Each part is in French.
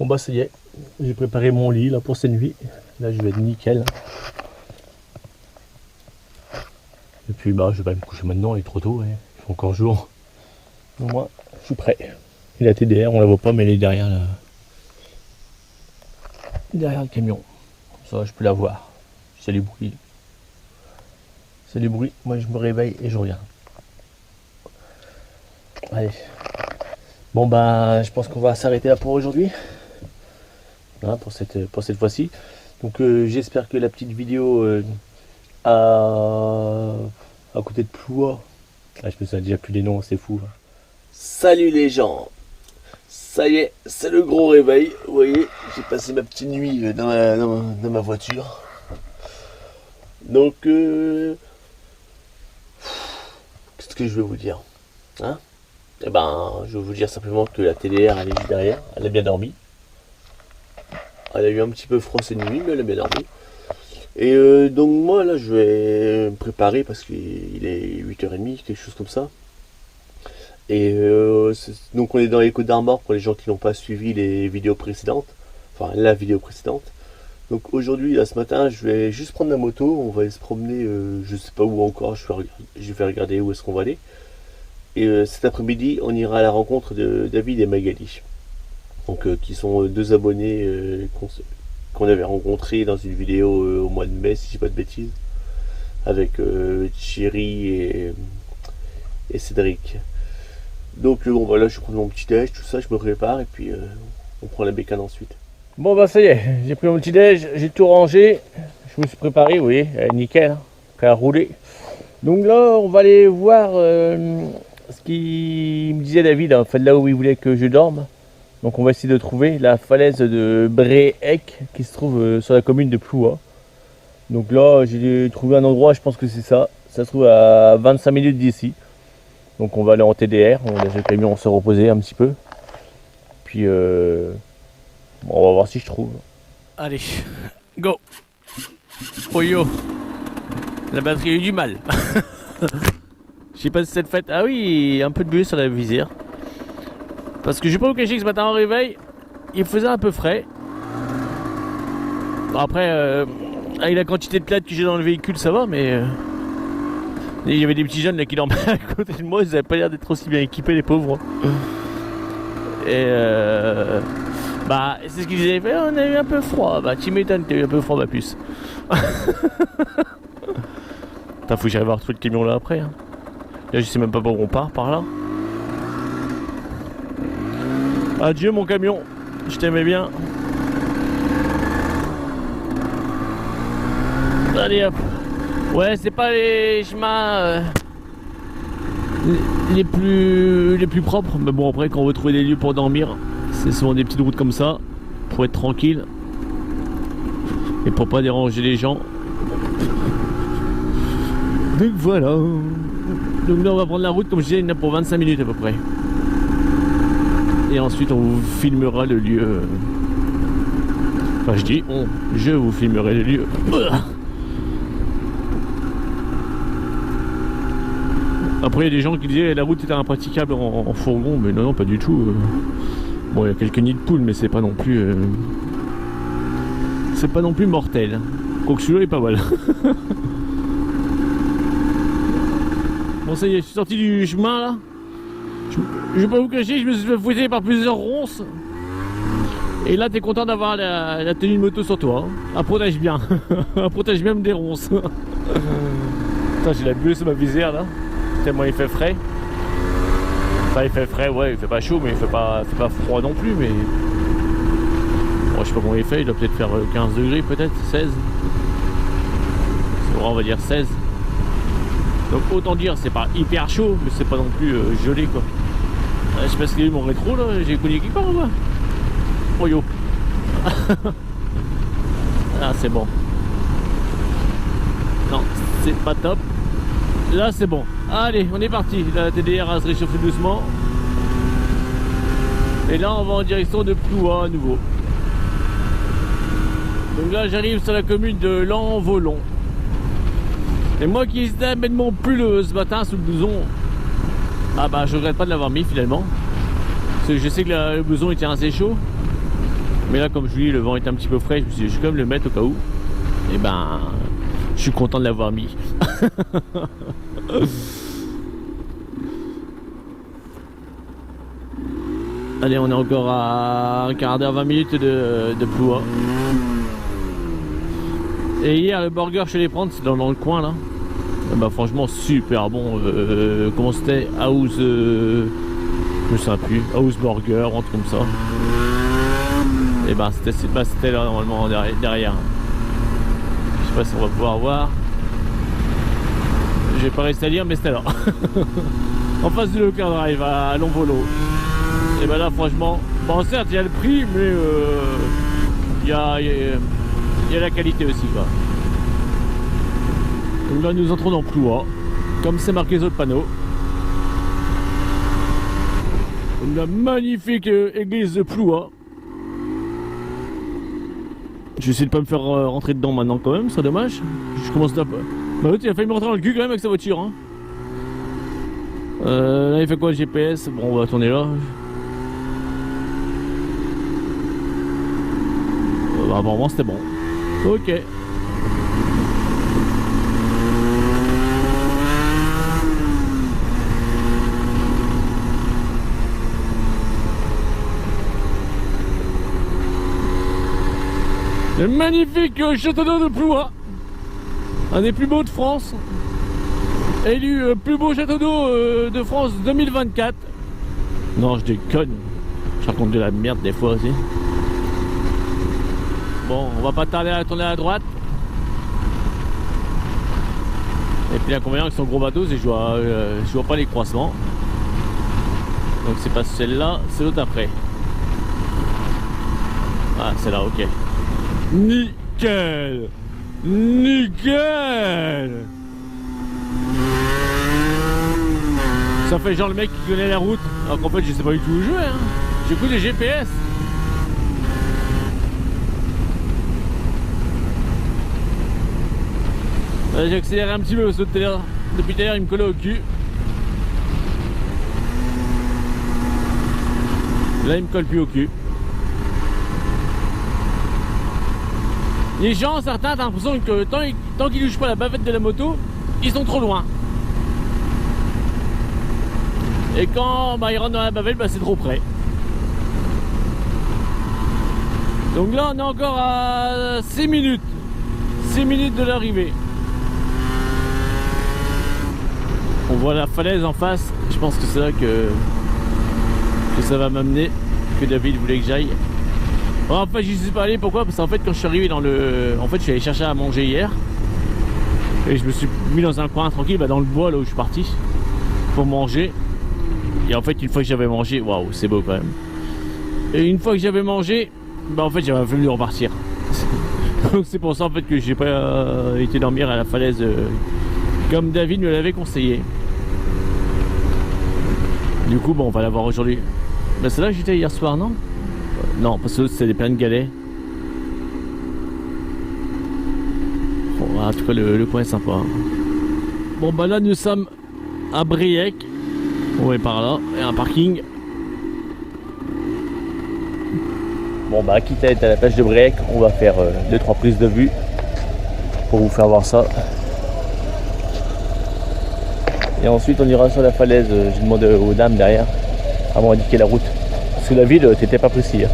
Bon bah ça y est, j'ai préparé mon lit là pour cette nuit. Là je vais être nickel. Et puis bah je vais pas me coucher maintenant, il est trop tôt, il fait encore jour. Donc moi je suis prêt. Et la TDR on la voit pas mais elle est derrière derrière le camion. Ça je peux la voir. C'est les bruits. C'est les bruits, moi je me réveille et je regarde. Allez. Bon bah je pense qu'on va s'arrêter là pour aujourd'hui. Hein, pour cette fois-ci. Donc j'espère que la petite vidéo à côté de Ploua. Ah, je me souviens déjà plus des noms, c'est fou. Salut les gens. Ça y est, c'est le gros réveil. Vous voyez, j'ai passé ma petite nuit dans ma voiture. Donc qu'est-ce que je vais vous dire, hein? Eh ben, je vais vous dire simplement que la TDR elle est juste derrière, elle a bien dormi. Elle a eu un petit peu froid cette nuit, mais elle a bien dormi. Et donc moi là je vais me préparer parce qu'il est 8h30, quelque chose comme ça. Et donc on est dans les Côtes d'Armor pour les gens qui n'ont pas suivi les vidéos précédentes. Enfin la vidéo précédente. Donc aujourd'hui, là ce matin, je vais juste prendre la moto, on va aller se promener, je sais pas où encore, je vais regarder où est-ce qu'on va aller. Et cet après-midi, on ira à la rencontre de David et Magali. Donc qui sont deux abonnés qu'on avait rencontrés dans une vidéo au mois de mai, si je dis pas de bêtises, avec Thierry et Cédric. Donc bon voilà, je prends mon petit déj, tout ça, je me prépare et puis on prend la bécane ensuite. Bon bah ça y est, j'ai pris mon petit déj, j'ai tout rangé, je me suis préparé, vous voyez, nickel, hein, prêt à rouler. Donc là, on va aller voir ce qu'il me disait David, en fait là où il voulait que je dorme. Donc on va essayer de trouver la falaise de Bréhec qui se trouve sur la commune de Ploua. Donc là j'ai trouvé un endroit, je pense que c'est ça. Ça se trouve à 25 minutes d'ici. Donc on va aller en TDR, on laisse le camion se reposer un petit peu. Puis bon, on va voir si je trouve. Allez, go. Oh yo, la batterie a eu du mal. Je sais pas si c'est le fait. Ah oui, un peu de buée sur la visière. Parce que je vais pas vous cacher que ce matin au réveil, il faisait un peu frais. Bon, après, avec la quantité de plâtre que j'ai dans le véhicule, ça va, mais il y avait des petits jeunes là qui dormaient à côté de moi, ils avaient pas l'air d'être aussi bien équipés, les pauvres. Et bah, c'est ce qu'ils disaient, on a eu un peu froid. Bah, tu m'étonnes, t'as eu un peu froid, ma puce. Putain, faut que j'arrive à retrouver le camion là après. Hein. Là, je sais même pas où on part, par là. Adieu mon camion, je t'aimais bien. Allez hop. Ouais, c'est pas les chemins les plus propres, mais bon après quand on veut trouver des lieux pour dormir, c'est souvent des petites routes comme ça pour être tranquille et pour pas déranger les gens. Donc voilà. Donc là on va prendre la route comme je disais, il y en a pour 25 minutes à peu près. Et ensuite on vous filmera le lieu. Enfin je vous filmerai le lieu. Après il y a des gens qui disaient la route était impraticable en fourgon, mais non pas du tout. Bon il y a quelques nids de poules mais c'est pas non plus mortel. Quoique celui-là est pas mal. Bon ça y est, je suis sorti du chemin là. Je vais pas vous cacher, je me suis fait fouetter par plusieurs ronces. Et là t'es content d'avoir la tenue de moto sur toi. Hein. Elle protège bien. Elle protège même des ronces. Putain, j'ai la buée sur ma visière là. Tellement il fait frais. Enfin il fait frais, ouais, il fait pas chaud mais il fait pas froid non plus, mais. Bon, je sais pas comment il fait, il doit peut-être faire 15 degrés peut-être, 16. C'est vrai, on va dire 16. Donc autant dire c'est pas hyper chaud, mais c'est pas non plus gelé quoi. Je sais pas ce qu'il y a eu mon rétro là, j'ai connu quelque part ou quoi. Oh yo. Ah c'est bon. Non, c'est pas top. Là c'est bon. Allez, on est parti. La TDR a se réchauffer doucement. Et là on va en direction de Ploua à nouveau. Donc là j'arrive sur la commune de Lanvolon. Et moi qui hésitais à mettre mon pull ce matin sous le blouson, ah bah je regrette pas de l'avoir mis finalement. Parce que je sais que le blouson il tient assez chaud. Mais là, comme je vous dis, le vent est un petit peu frais. Je me suis dit, je vais quand même le mettre au cas où. Et ben, je suis content de l'avoir mis. Allez, on est encore à un quart d'heure, 20 minutes de Ploua. Et hier, le burger chez les Prendre, c'est dans le coin là. Et bah, franchement, super bon. Comment c'était? House. Je me souviens plus. House Burger, un truc comme ça. Et ben, c'était là normalement derrière. Je sais pas si on va pouvoir voir. J'ai pas réussi à lire, mais c'était là. En face du Locker Drive à Longvolo. Et ben là, franchement, bon, certes, il y a le prix, mais il y a la qualité aussi, quoi. Donc là, nous entrons dans Ploua, comme c'est marqué sur le panneau. La magnifique église de Ploua. Je vais essayer de pas me faire rentrer dedans maintenant quand même, c'est dommage. Je commence à... Bah l'autre il a failli me rentrer dans le cul quand même avec sa voiture hein. Là il fait quoi le GPS? Bon on va tourner là. Apparemment c'était bon. Ok. Le magnifique château d'eau de Ploua, un des plus beaux de France, élu plus beau château d'eau de France 2024. Non, je déconne, je raconte de la merde des fois aussi. Bon, on va pas tarder à tourner à droite. Et puis l'inconvénient avec son gros bateau, c'est que je vois pas les croisements. Donc c'est pas celle-là, c'est l'autre après. Ah, c'est là, ok. Nickel! Nickel! Ça fait genre le mec qui connaît la route, alors qu'en fait je sais pas du tout où jouer hein. J'écoute les GPS. J'ai accéléré un petit peu parce que depuis tout à l'heure il me collait au cul. Là il me colle plus au cul. Les gens, certains, t'as l'impression que tant qu'ils touchent pas la bavette de la moto, ils sont trop loin. Et quand ils rentrent dans la bavette, c'est trop près. Donc là, on est encore à 6 minutes. 6 minutes de l'arrivée. On voit la falaise en face. Je pense que c'est là que ça va m'amener, que David voulait que j'aille. Bon, en fait, j'y suis pas allé, pourquoi? Parce qu'en fait, quand je suis arrivé dans le... En fait, je suis allé chercher à manger hier. Et je me suis mis dans un coin tranquille, dans le bois, là où je suis parti. Pour manger. Et en fait, une fois que j'avais mangé... Waouh, c'est beau quand même. Et une fois que j'avais mangé, en fait, j'avais voulu repartir. Donc c'est pour ça, en fait, que j'ai pas été dormir à la falaise comme David me l'avait conseillé. Du coup, bon, on va la voir aujourd'hui. C'est là que j'étais hier soir, non? Non, parce que c'est plein de galets. Bon, en tout cas, le coin est sympa. Bon, là, nous sommes à Briec. On est par là. Il y a un parking. Bon, quitte à être à la plage de Briec, on va faire 2-3 prises de vue pour vous faire voir ça. Et ensuite, on ira sur la falaise. J'ai demandé aux dames derrière à m'indiquer la route. Parce que la ville, t'étais pas précis. Hein.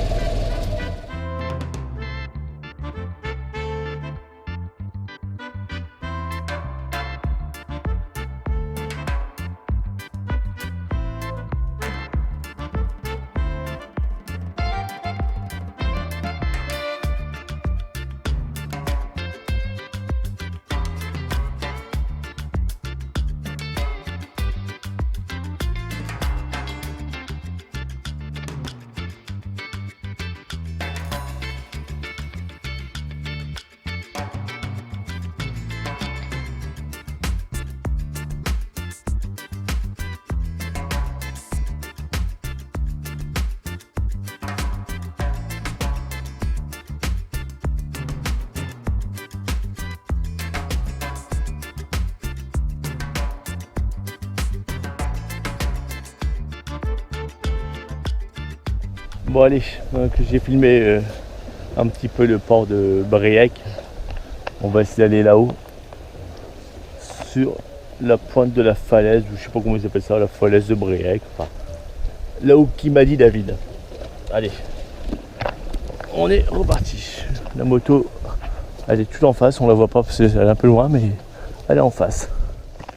Bon allez, donc j'ai filmé un petit peu le port de Bréhec. On va essayer d'aller là-haut, sur la pointe de la falaise, ou je sais pas comment ils appellent ça, la falaise de Bréhec. Enfin, là où qui m'a dit David. Allez, on est reparti. La moto, elle est tout en face, on la voit pas parce qu'elle est un peu loin, mais elle est en face.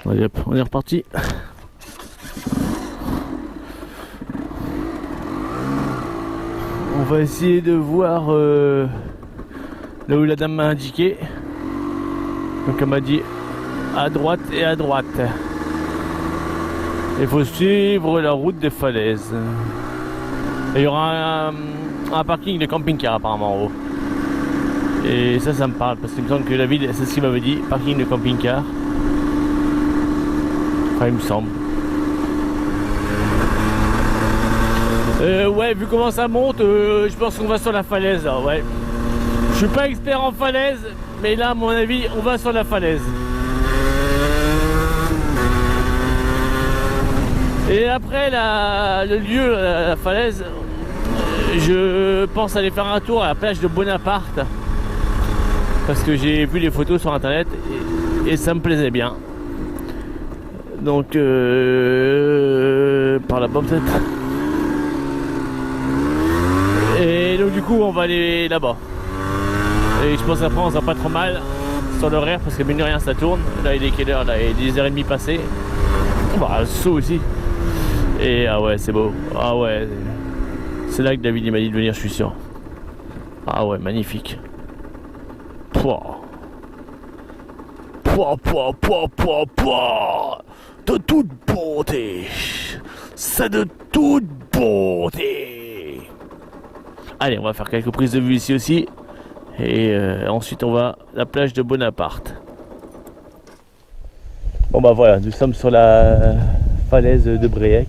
Allez hop, on est reparti. On va essayer de voir là où la dame m'a indiqué. Donc elle m'a dit à droite et à droite. Il faut suivre la route des falaises. Et il y aura un parking de camping-car apparemment en haut. Et ça me parle parce qu'il me semble que la ville, c'est ce qu'il m'avait dit, parking de camping-car. Enfin il me semble. Ouais, vu comment ça monte, je pense qu'on va sur la falaise là, ouais. Je suis pas expert en falaise, mais là à mon avis on va sur la falaise. Et après le lieu, la falaise, je pense aller faire un tour à la plage de Bonaparte. Parce que j'ai vu les photos sur internet et ça me plaisait bien. Donc par là-bas peut-être. Et donc du coup on va aller là-bas. Et je pense qu'après on sera pas trop mal sur l'horaire parce que mine de rien ça tourne. Là il est quelle heure là? Il est 10h30 passées. Bah le saut aussi. Et ah ouais c'est beau. Ah ouais. C'est là que David il m'a dit de venir, je suis sûr. Ah ouais, magnifique. Pouah. Pouah, pouah, pouah, pouah, pouah. De toute beauté. C'est de toute beauté. Allez, on va faire quelques prises de vue ici aussi. Et ensuite on va à la plage de Bonaparte. Bon bah voilà, nous sommes sur la falaise de Bréhec.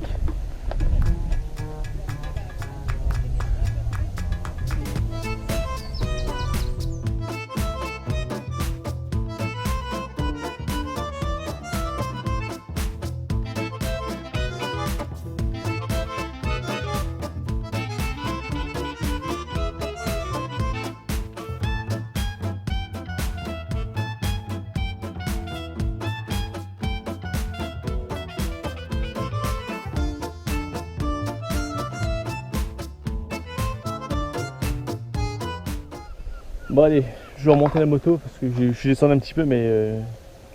Bon allez, je vais remonter la moto parce que je suis descendu un petit peu, mais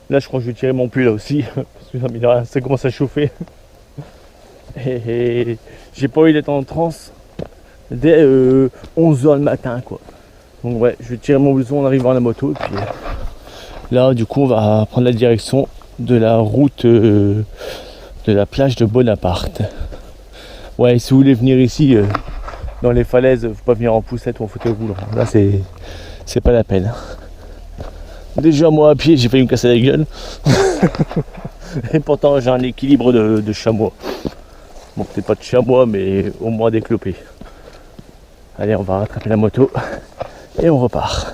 là je crois que je vais tirer mon pull là aussi parce que ça commence à chauffer. Et j'ai pas envie d'être en transe dès 11h le matin quoi. Donc ouais, je vais tirer mon blouson en arrivant à la moto et puis là du coup on va prendre la direction de la route de la plage de Bonaparte. Ouais, si vous voulez venir ici dans les falaises, faut pas venir en poussette ou en fauteuil roulant. Là c'est pas la peine. Déjà moi à pied j'ai failli me casser la gueule. Et pourtant j'ai un équilibre de chamois. Bon peut-être pas de chamois mais au moins déclopé. Allez on va rattraper la moto et on repart.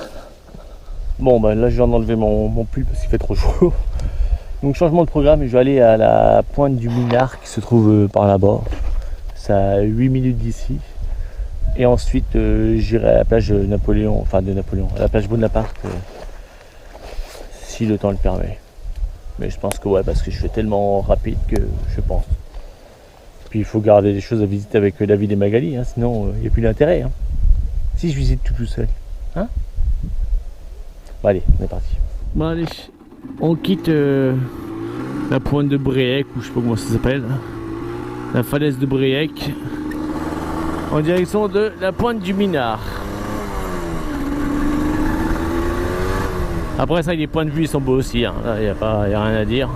Bon bah là je viens d'enlever mon pull parce qu'il fait trop chaud. Donc changement de programme, je vais aller à la pointe du Minard qui se trouve par là-bas. C'est à 8 minutes d'ici. Et ensuite j'irai à la plage de Napoléon, à la plage Bonaparte, si le temps le permet. Mais je pense que ouais, parce que je fais tellement rapide que je pense. Puis il faut garder des choses à visiter avec David et Magali, hein, sinon il n'y a plus d'intérêt. Hein. Si je visite tout seul. Hein bon allez, on est parti. Bon allez, on quitte la pointe de Bréhec, ou je sais pas comment ça s'appelle. La falaise de Bréhec. En direction de la pointe du Minard. Après ça, les points de vue ils sont beaux aussi, hein. Là il n'y a rien à dire.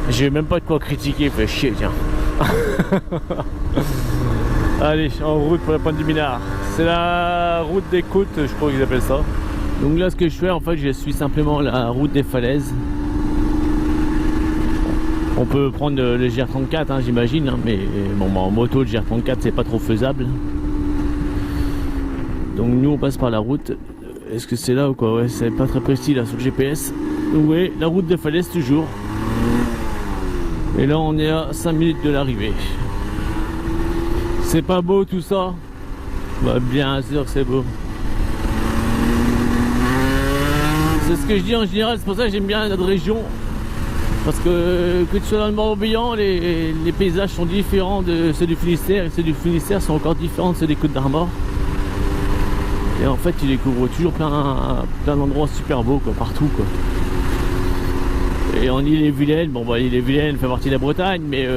J'ai même pas de quoi critiquer, fait chier tiens. Allez, en route pour la pointe du Minard. C'est la route des côtes, je crois qu'ils appellent ça. Donc là ce que je fais en fait, je suis simplement la route des falaises. On peut prendre le GR34 hein, j'imagine, hein, mais bon, en moto le GR34 c'est pas trop faisable. Donc nous on passe par la route. Est-ce que c'est là ou quoi? Ouais, c'est pas très précis là sur le GPS. Donc ouais, la route des falaises toujours. Et là on est à 5 minutes de l'arrivée. C'est pas beau tout ça? Bah bien sûr que c'est beau. C'est ce que je dis en général, c'est pour ça que j'aime bien notre région. Parce que tu sois dans le Morbihan, les paysages sont différents de ceux du Finistère, et ceux du Finistère sont encore différents de ceux des Côtes d'Armor. Et en fait, tu découvres toujours plein d'endroits super beaux, quoi, partout, quoi. Et en Ille-et-Vilaine, bon bah Ille-et-Vilaine fait partie de la Bretagne, mais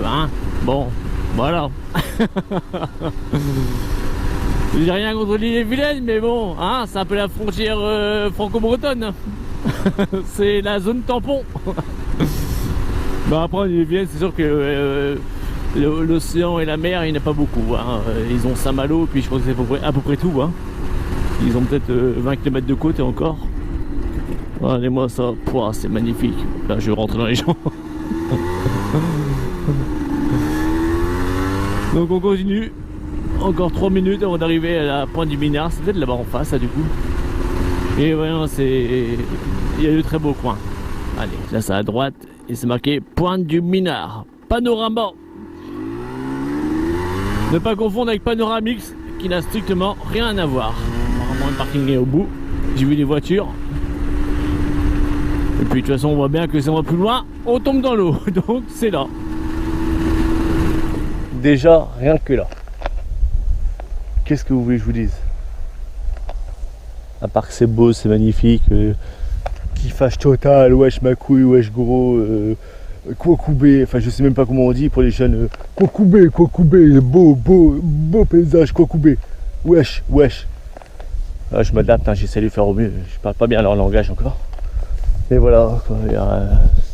hein, bon, voilà. J'ai rien contre l'Ille-et-Vilaine, mais bon, hein, c'est un peu la frontière franco-bretonne. C'est la zone tampon. Bah après en Ille-et-Vilaine, c'est sûr que l'océan et la mer, il n'y en a pas beaucoup, hein. Ils ont Saint-Malo, puis je crois que c'est à peu près tout, hein. Ils ont peut-être 20 km de côte et encore. Regardez-moi ça, c'est magnifique. Là je vais rentrer dans les gens. Donc on continue. Encore 3 minutes avant d'arriver à la pointe du Minard. C'est peut-être là-bas en face, ça, du coup. Et voyons, il y a de très beaux coins. Allez, là c'est à droite et c'est marqué pointe du Minard. Panorama. Ne pas confondre avec Panoramix qui n'a strictement rien à voir. Apparemment le parking est au bout. J'ai vu des voitures. Et puis de toute façon on voit bien que si on va plus loin, on tombe dans l'eau. Donc c'est là. Déjà, rien que là. Qu'est-ce que vous voulez que je vous dise? À part que c'est beau, c'est magnifique, kiffage total, wesh ma couille, wesh gros, Kwakubé, enfin je sais même pas comment on dit pour les jeunes, Kwakubé, beau paysage, Kwakubé, wesh. Ah, je m'adapte, hein, j'essaie de faire au mieux, je parle pas bien leur langage encore. Et voilà,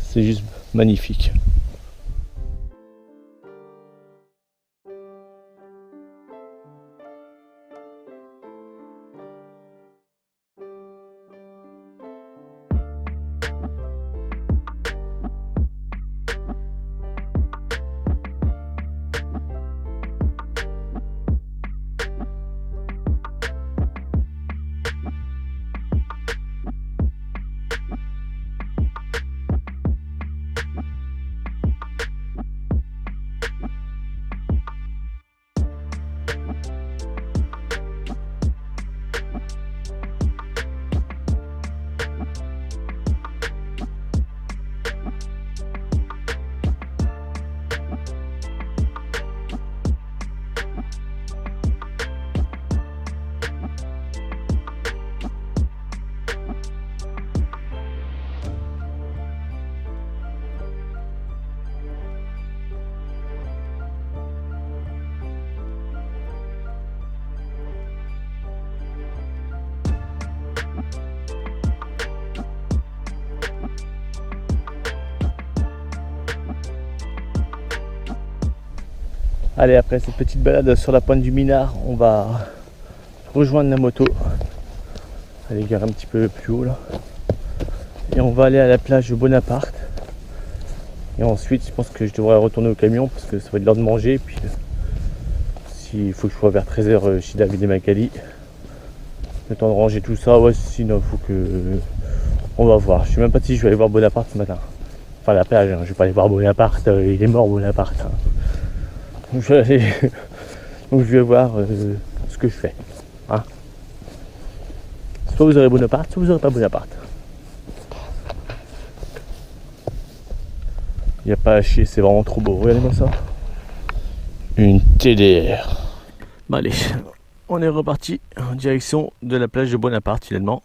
c'est juste magnifique. Allez, après cette petite balade sur la pointe du Minard, on va rejoindre la moto. Elle est garée un petit peu plus haut là. Et on va aller à la plage de Bonaparte. Et ensuite, je pense que je devrais retourner au camion parce que ça va être l'heure de manger. Et puis, s'il faut que je sois vers 13h chez David et Macali. Le temps de ranger tout ça, ouais, sinon il faut que. On va voir. Je sais même pas si je vais aller voir Bonaparte ce matin. Enfin, la plage, hein. Je vais pas aller voir Bonaparte, il est mort Bonaparte. Hein. Donc je vais voir ce que je fais. Hein. Soit vous aurez Bonaparte, soit vous n'aurez pas Bonaparte. Il n'y a pas à chier, c'est vraiment trop beau. Regardez-moi ça. Une TDR. Bon allez, on est reparti en direction de la plage de Bonaparte finalement.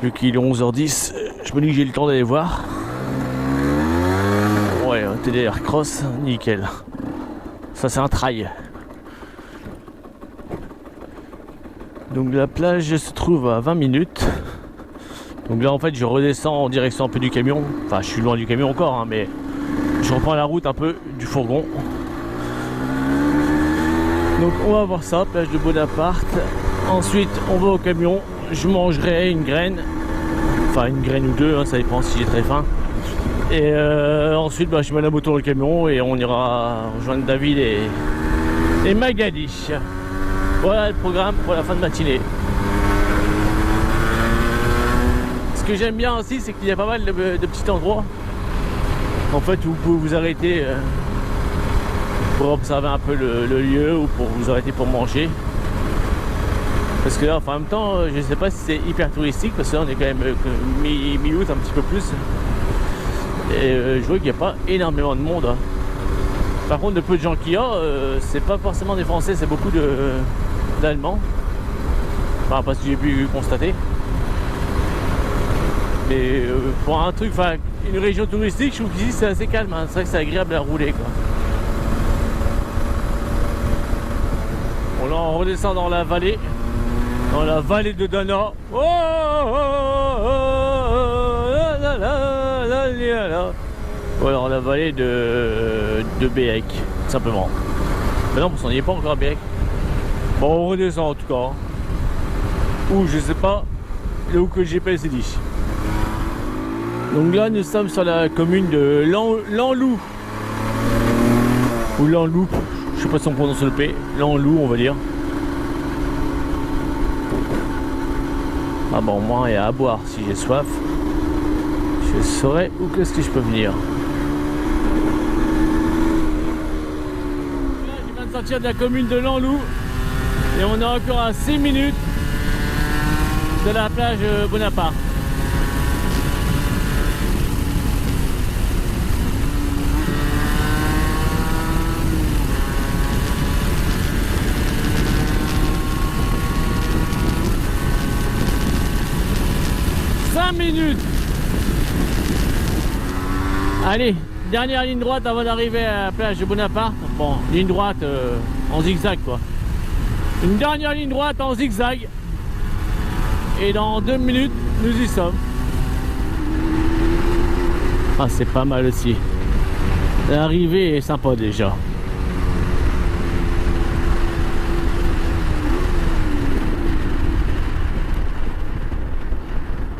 Vu qu'il est 11h10, je me dis que j'ai le temps d'aller voir. Ouais, un TDR cross, nickel. Ça c'est un trail. Donc la plage se trouve à 20 minutes. Donc là en fait je redescends en direction un peu du camion. Enfin je suis loin du camion encore hein, mais je reprends la route un peu du fourgon. Donc on va voir ça, plage de Bonaparte. Ensuite on va au camion. Je mangerai une graine. Enfin une graine ou deux, hein, ça dépend si j'ai très faim. Et ensuite je mets la moto dans le camion et on ira rejoindre David et Magali. Voilà le programme pour la fin de matinée. Ce que j'aime bien aussi, c'est qu'il y a pas mal de petits endroits en fait où vous pouvez vous arrêter pour observer un peu le lieu ou pour vous arrêter pour manger. Parce que là, enfin, en même temps, je sais pas si c'est hyper touristique parce que là on est quand même mi-août, un petit peu plus. Et je vois qu'il n'y a pas énormément de monde. Hein. Par contre, le peu de gens qu'il y a, c'est pas forcément des Français, c'est beaucoup d'Allemands. Enfin, parce que j'ai pu constater. Mais pour un truc, enfin, une région touristique, je trouve qu'ici c'est assez calme. Hein. C'est vrai que c'est agréable à rouler, quoi. Bon, là, on redescend dans la vallée de Dana. Oh, voilà, dans la vallée de Béec, tout simplement. Mais non, parce qu'on n'y est pas encore à Béec. Bon, on redescend en tout cas. Ou je sais pas où que le GPS est dit. Donc là, nous sommes sur la commune de Lanlou. Ou Lanloup, je sais pas si on prononce le P. Lanlou, on va dire. Ah bon, moi, il y a à boire si j'ai soif. Je saurai où est-ce que je peux venir. Là, je viens de sortir de la commune de Lanlou. Et on est encore à 6 minutes de la plage Bonaparte. Minutes. Allez, dernière ligne droite avant d'arriver à la plage de Bonaparte. Bon, ligne droite en zigzag quoi. Une dernière ligne droite en zigzag. Et dans 2 minutes, nous y sommes. Ah, c'est pas mal aussi. L'arrivée est sympa déjà.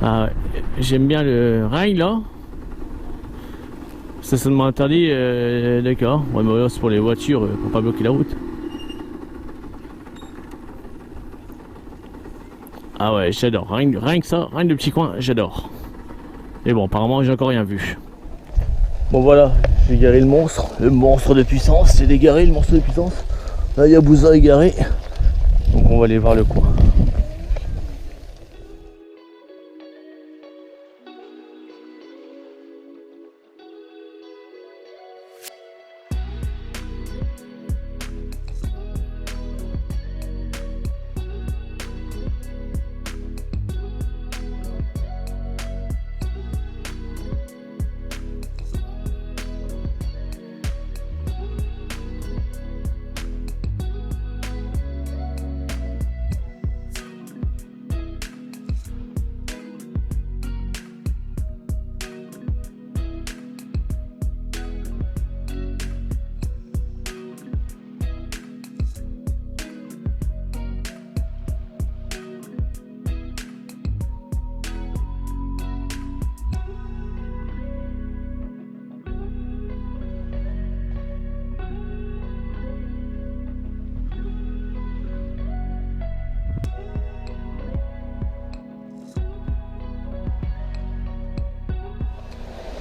Ah ouais. J'aime bien le rail là. Stationnement interdit, d'accord. Ouais, mais là c'est pour les voitures, pour pas bloquer la route. Ah ouais, j'adore. Rien que ça, rien de petit coin, j'adore. Et bon, apparemment j'ai encore rien vu. Bon voilà, j'ai garé le monstre de puissance. J'ai dégaré le monstre de puissance. Là il y a Bouza égaré. Donc on va aller voir le coin.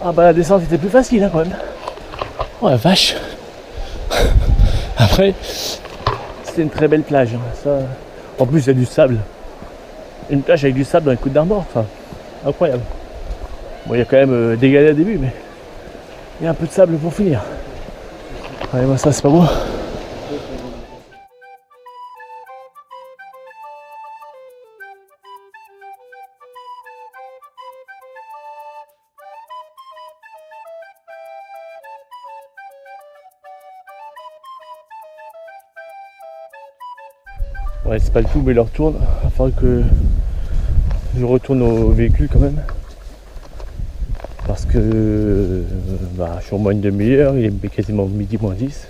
Ah bah la descente était plus facile hein, quand même. Oh la vache. Après, c'était une très belle plage. Hein. Ça... En plus il y a du sable. Une plage avec du sable dans les Côtes d'Armor. Enfin, incroyable. Bon il y a quand même des galets au début mais il y a un peu de sable pour finir. Allez moi ça c'est pas beau. Ouais, c'est pas le tout, mais il leur tourne. Il va falloir que je retourne au véhicule quand même. Parce que je suis au moins une demi-heure, il est quasiment midi moins 10.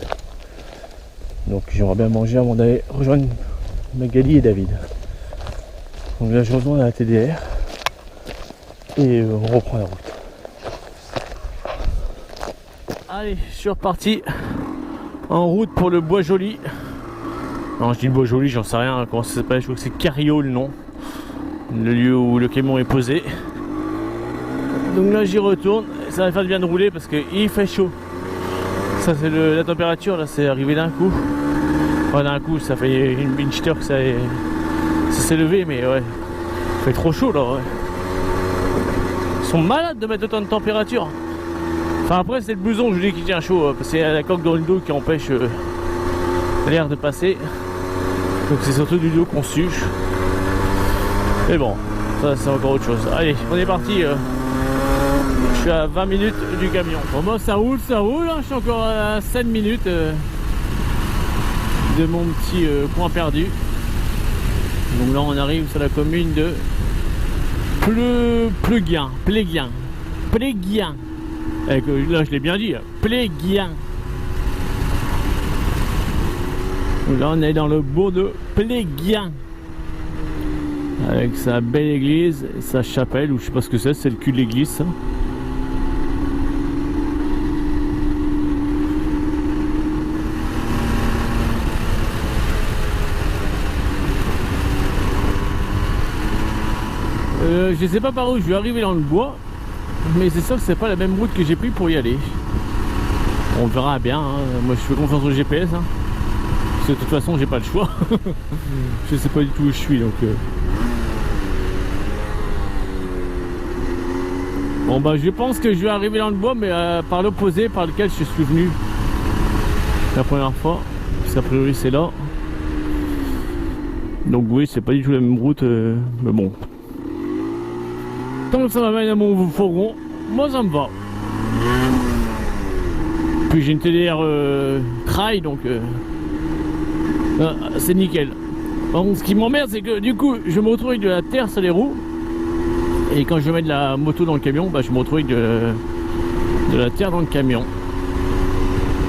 Donc j'aimerais bien manger avant d'aller rejoindre Magali et David. Donc là je retourne à la TDR et on reprend la route. Allez, je suis reparti en route pour le Bois Joli. Non, je dis le Bois Joli, j'en sais rien comment ça s'appelle, je crois que c'est Cario le nom, le lieu où le camion est posé. Donc là j'y retourne, ça va faire du bien de rouler parce qu'il fait chaud. Ça c'est la température, là c'est arrivé d'un coup. Enfin d'un coup, ça fait une minute que ça s'est levé, mais ouais. Il fait trop chaud là, ouais. Ils sont malades de mettre autant de température. Enfin après c'est le blouson, je vous dis, qui tient chaud, parce qu'il y a la coque dans le dos qui empêche l'air de passer. Donc c'est surtout du dos qu'on suche. Mais bon, ça c'est encore autre chose. Allez, on est parti. Je suis à 20 minutes du camion. Bon moi ça roule, hein. Je suis encore à 7 minutes de mon petit coin perdu. Donc là on arrive sur la commune de Pléguien. Là je l'ai bien dit, Pléguien. Là on est dans le bourg de Pléguien. Avec sa belle église, sa chapelle, ou je sais pas ce que c'est le cul de l'église ça. Je sais pas par où je vais arriver dans le bois, mais c'est sûr que c'est pas la même route que j'ai pris pour y aller. On verra bien, hein. Moi je fais confiance au GPS, hein. Parce que de toute façon j'ai pas le choix. Je sais pas du tout où je suis donc. Bon bah je pense que je vais arriver dans le bois, mais par l'opposé par lequel je suis venu la première fois. Parce qu'a priori c'est là. Donc oui, c'est pas du tout la même route, mais bon. Tant que ça m'amène à mon fourgon, moi ça me va. Puis j'ai une TDR trail, donc c'est nickel. Bon, ce qui m'emmerde, c'est que du coup je me retrouve avec de la terre sur les roues. Et quand je mets de la moto dans le camion, bah, je me retrouve avec de la terre dans le camion.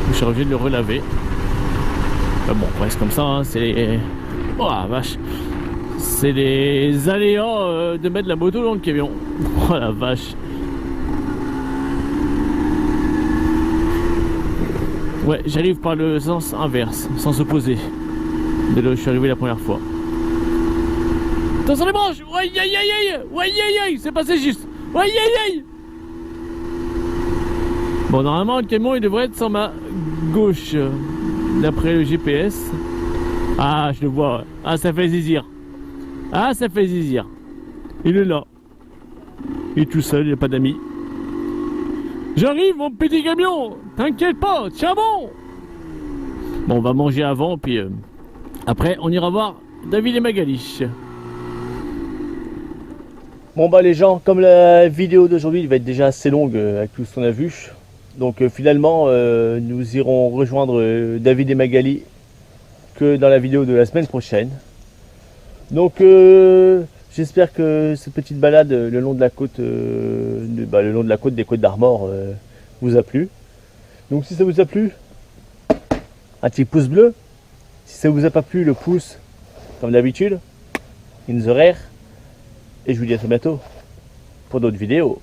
Je suis obligé de le relaver. Bon, presque comme ça, hein, c'est... Oh la vache! C'est les aléas de mettre la moto dans le camion. Oh la vache! Ouais, j'arrive par le sens inverse, sens opposé de là où je suis arrivé la première fois. Attention les branches! Ouais, aïe aïe aïe! Ouais, aïe aïe! C'est passé juste! Ouais, aïe aïe! Bon, normalement, le camion il devrait être sur ma gauche, d'après le GPS. Ah, je le vois. Ah, ça fait zizir. Ah, ça fait zizir. Il est là. Il est tout seul, il n'a pas d'amis. J'arrive, mon petit camion! T'inquiète pas, tiens bon! Bon, on va manger avant, puis après, on ira voir David et Magali. Bon bah les gens, comme la vidéo d'aujourd'hui va être déjà assez longue avec tout ce qu'on a vu, donc finalement nous irons rejoindre David et Magali que dans la vidéo de la semaine prochaine. Donc j'espère que cette petite balade le long de la côte, des Côtes d'Armor vous a plu. Donc si ça vous a plu, un petit pouce bleu. Si ça vous a pas plu, le pouce comme d'habitude, in the rare. Et je vous dis à très bientôt pour d'autres vidéos.